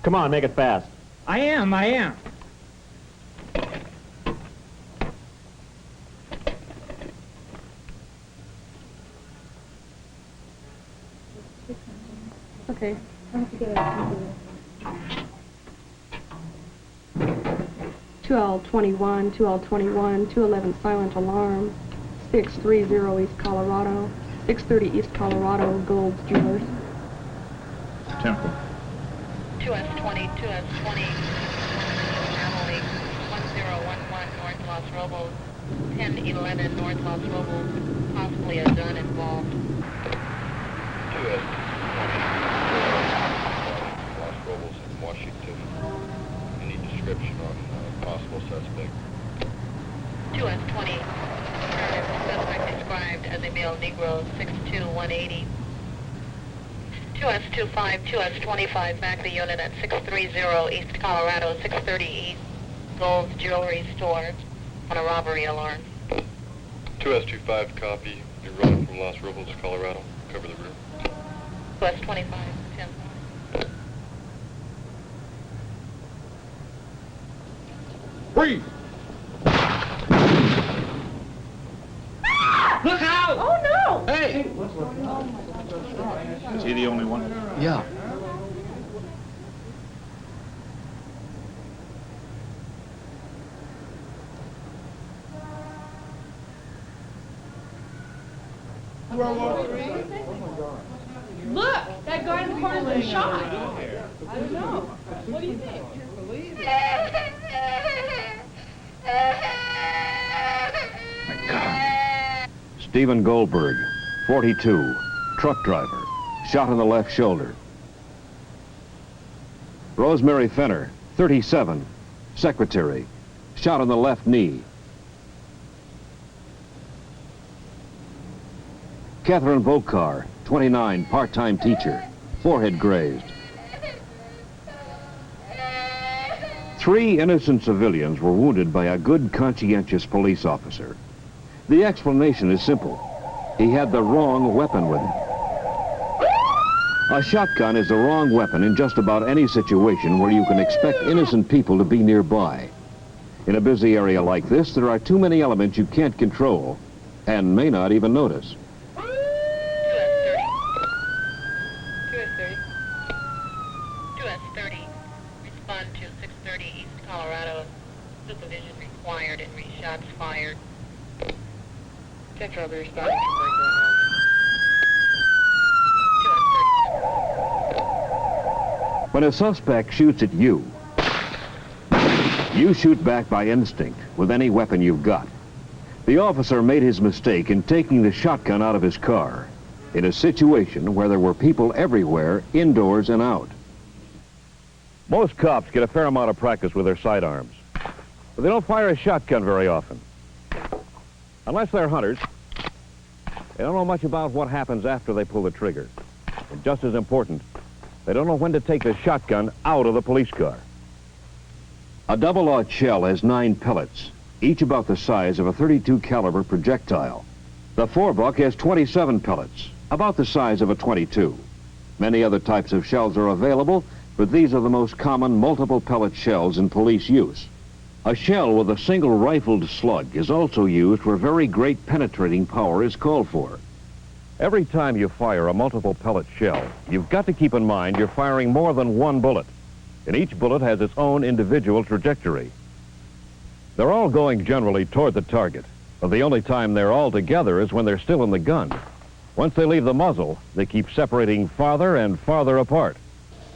Come on, make it fast. I am. Okay. 2L21, 2L21, 211 silent alarm, 630 East Colorado, 630 East Colorado, Gold's Jewelers. Temple. 2S20, Emily, 1011 North Los Robos, 1011 North Los Robos, possibly a gun involved. 2S20, Los Robos in Washington. Any description on possible suspect? 2S20, suspect described as a male Negro, 6'2", 180. 2S25, 2S25, back of the unit at 630 East Colorado, 630 East, Gold's Jewelry Store, on a robbery alarm. 2S25, copy. You're running from Los Robos, Colorado. Cover the rear. 2S25, 10. Freeze! Look out! Oh, no! Hey! Is he the only one? Yeah. Look! That guy in the corner's been shot. I don't know. What do you think? My God. Stephen Goldberg, 42, truck driver, shot in the left shoulder. Rosemary Fenner, 37, secretary, shot in the left knee. Catherine Vokar, 29, part-time teacher, forehead grazed. 3 innocent civilians were wounded by a good, conscientious police officer. The explanation is simple. He had the wrong weapon with him. A shotgun is the wrong weapon in just about any situation where you can expect innocent people to be nearby. In a busy area like this, there are too many elements you can't control and may not even notice. 2S30, respond to 630 East Colorado, supervision required and shots fired. Central, be responding to what's going on. 2S30. When a suspect shoots at you, you shoot back by instinct with any weapon you've got. The officer made his mistake in taking the shotgun out of his car in a situation where there were people everywhere, indoors and out. Most cops get a fair amount of practice with their sidearms, but they don't fire a shotgun very often. Unless they're hunters, they don't know much about what happens after they pull the trigger. And just as important, they don't know when to take the shotgun out of the police car. A double-aught shell has 9 pellets, each about the size of a .32 caliber projectile. The 4-buck has 27 pellets, about the size of a .22. Many other types of shells are available, but these are the most common multiple pellet shells in police use. A shell with a single rifled slug is also used where very great penetrating power is called for. Every time you fire a multiple pellet shell, you've got to keep in mind you're firing more than one bullet, and each bullet has its own individual trajectory. They're all going generally toward the target, but the only time they're all together is when they're still in the gun. Once they leave the muzzle, they keep separating farther and farther apart.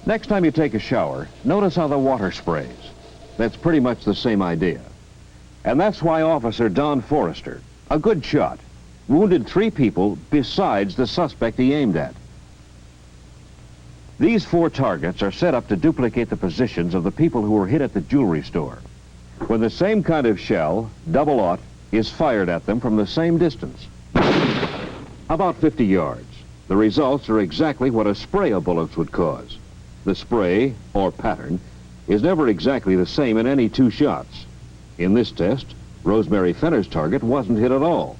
Next time you take a shower, notice how the water sprays. That's pretty much the same idea. And that's why Officer Don Forrester, a good shot, wounded 3 people besides the suspect he aimed at. These 4 targets are set up to duplicate the positions of the people who were hit at the jewelry store. When the same kind of shell, double-aught, is fired at them from the same distance, about 50 yards, the results are exactly what a spray of bullets would cause. The spray, or pattern, is never exactly the same in any 2 shots. In this test, Rosemary Fenner's target wasn't hit at all.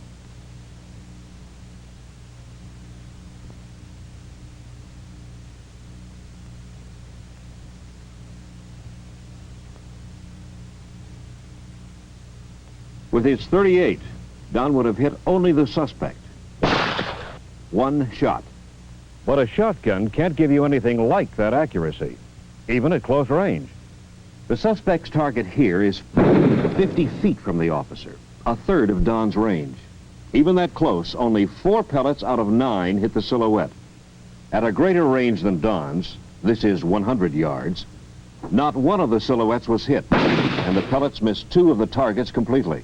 With his .38, Don would have hit only the suspect. One shot. But a shotgun can't give you anything like that accuracy, even at close range. The suspect's target here is 50 feet from the officer, a third of Don's range. Even that close, only 4 pellets out of 9 hit the silhouette. At a greater range than Don's, this is 100 yards, not one of the silhouettes was hit, and the pellets missed 2 of the targets completely.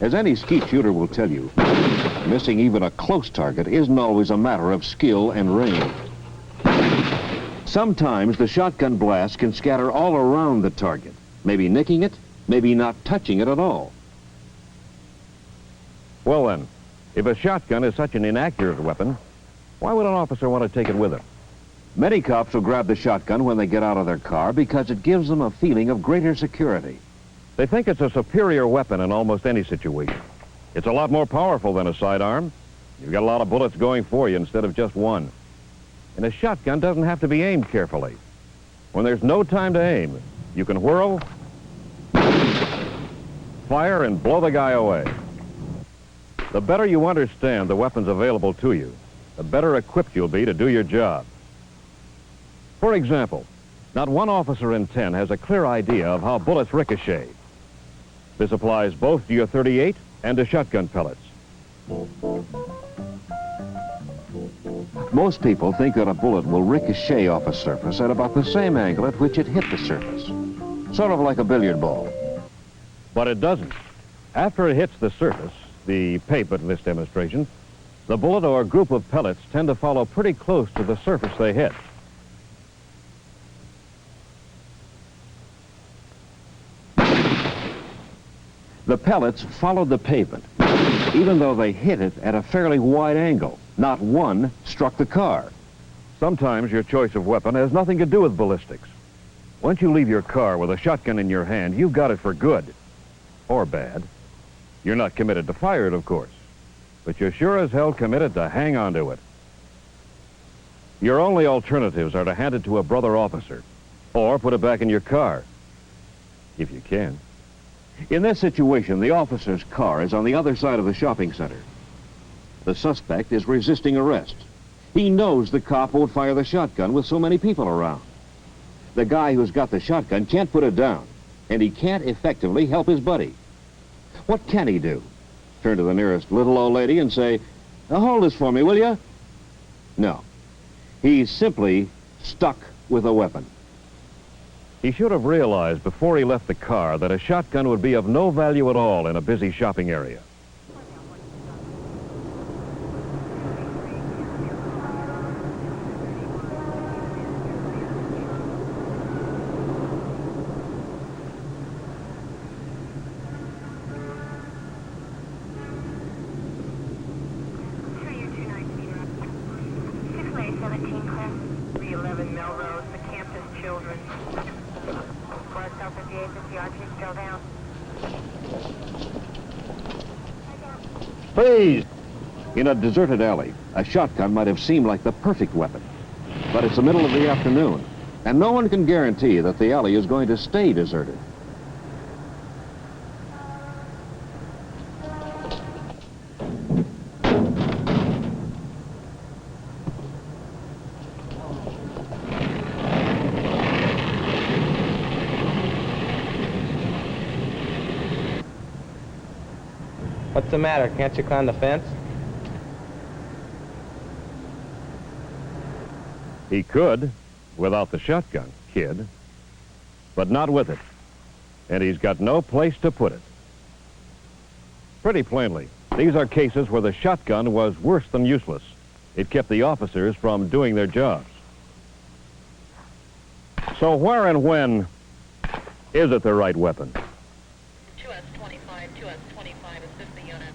As any skeet shooter will tell you, missing even a close target isn't always a matter of skill and range. Sometimes the shotgun blast can scatter all around the target, maybe nicking it, maybe not touching it at all. Well then, if a shotgun is such an inaccurate weapon, why would an officer want to take it with him? Many cops will grab the shotgun when they get out of their car because it gives them a feeling of greater security. They think it's a superior weapon in almost any situation. It's a lot more powerful than a sidearm. You've got a lot of bullets going for you instead of just one. And a shotgun doesn't have to be aimed carefully. When there's no time to aim, you can whirl, fire, and blow the guy away. The better you understand the weapons available to you, the better equipped you'll be to do your job. For example, not one officer in 10 has a clear idea of how bullets ricochet. This applies both to your .38 and to shotgun pellets. Most people think that a bullet will ricochet off a surface at about the same angle at which it hit the surface, sort of like a billiard ball. But it doesn't. After it hits the surface, the pavement in this demonstration, the bullet or group of pellets tend to follow pretty close to the surface they hit. The pellets followed the pavement, even though they hit it at a fairly wide angle. Not one struck the car. Sometimes your choice of weapon has nothing to do with ballistics. Once you leave your car with a shotgun in your hand, you've got it for good. Or bad. You're not committed to fire it, of course. But you're sure as hell committed to hang on to it. Your only alternatives are to hand it to a brother officer, or put it back in your car, if you can. In this situation, the officer's car is on the other side of the shopping center. The suspect is resisting arrest. He knows the cop won't fire the shotgun with so many people around. The guy who's got the shotgun can't put it down, and he can't effectively help his buddy. What can he do? Turn to the nearest little old lady and say, "Now hold this for me, will you?" No. He's simply stuck with a weapon. He should have realized before he left the car that a shotgun would be of no value at all in a busy shopping area. Please! In a deserted alley, a shotgun might have seemed like the perfect weapon. But it's the middle of the afternoon, and no one can guarantee that the alley is going to stay deserted. What's the matter? Can't you climb the fence? He could, without the shotgun, kid, but not with it. And he's got no place to put it. Pretty plainly, these are cases where the shotgun was worse than useless. It kept the officers from doing their jobs. So where and when is it the right weapon? 2S25, assist the unit.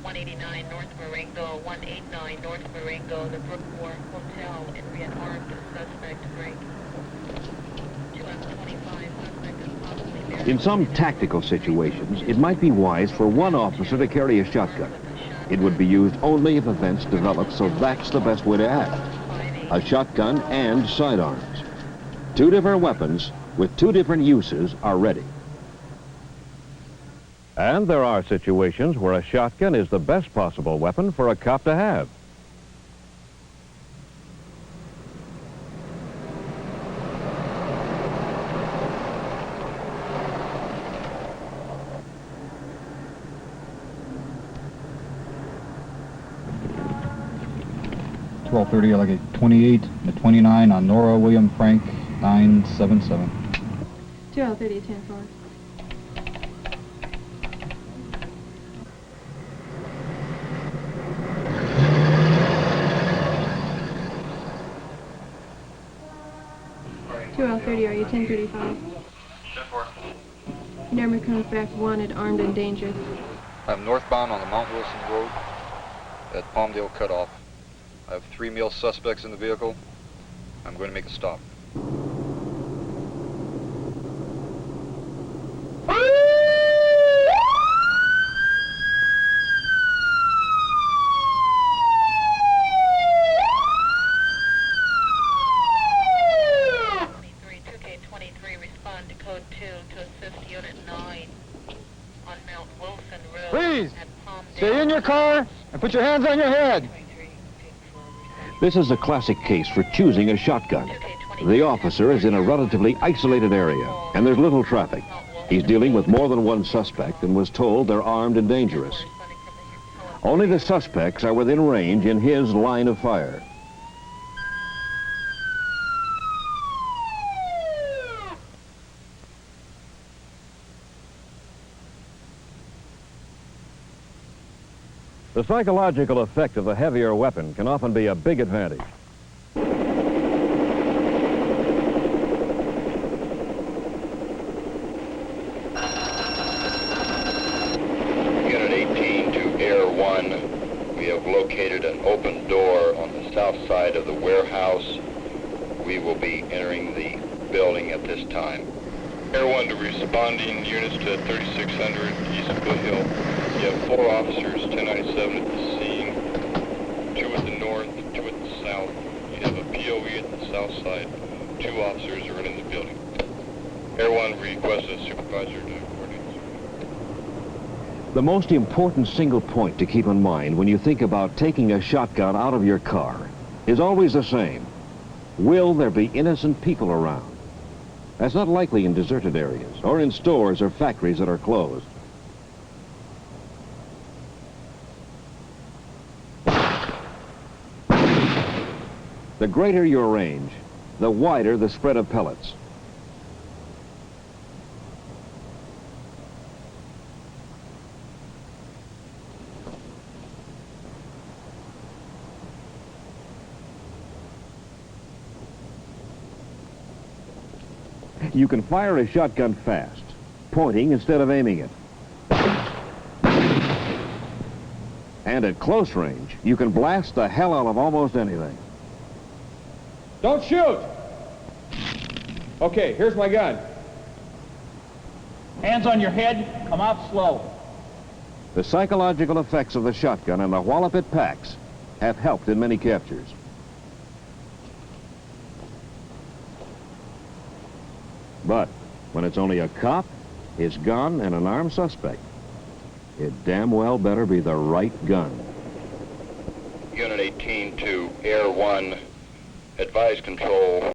189 North Marengo, 189 North Marengo, the Brookmore Hotel, in rearmed suspect break. 2S25, suspect is possibly there. In some tactical situations, it might be wise for one officer to carry a shotgun. It would be used only if events develop, so that's the best way to act. A shotgun and sidearms. Two different weapons with two different uses are ready. And there are situations where a shotgun is the best possible weapon for a cop to have. .30, I like a 28 and a 29 on Nora William Frank 977. 2L30, 10-4. L30, are you 1035? Number comes back wanted, armed and dangerous. I'm northbound on the Mount Wilson Road at Palmdale Cutoff. I have 3 male suspects in the vehicle. I'm going to make a stop. Respond to code 2 to assist Unit 9 on Mount Wilson Road. Please, at Palmdale. stay in your car and put your hands on your head. This is a classic case for choosing a shotgun. The officer is in a relatively isolated area, and there's little traffic. He's dealing with more than one suspect and was told they're armed and dangerous. Only the suspects are within range in his line of fire. The psychological effect of a heavier weapon can often be a big advantage. Unit 18 to Air 1. We have located an open door on the south side of the warehouse. We will be entering the building at this time. Air 1 to responding units to 3600 East Foothill. You have 4 officers, 1097 at the scene, 2 at the north, 2 at the south. You have a POE at the south side. 2 officers are in the building. Air 1 requests a supervisor to coordinate. The most important single point to keep in mind when you think about taking a shotgun out of your car is always the same. Will there be innocent people around? That's not likely in deserted areas or in stores or factories that are closed. The greater your range, the wider the spread of pellets. You can fire a shotgun fast, pointing instead of aiming it. And at close range, you can blast the hell out of almost anything. Don't shoot! Okay, here's my gun. Hands on your head, come out slow. The psychological effects of the shotgun and the wallop it packs have helped in many captures. But when it's only a cop, his gun, and an armed suspect, it damn well better be the right gun. Unit 18 to Air 1, advise control.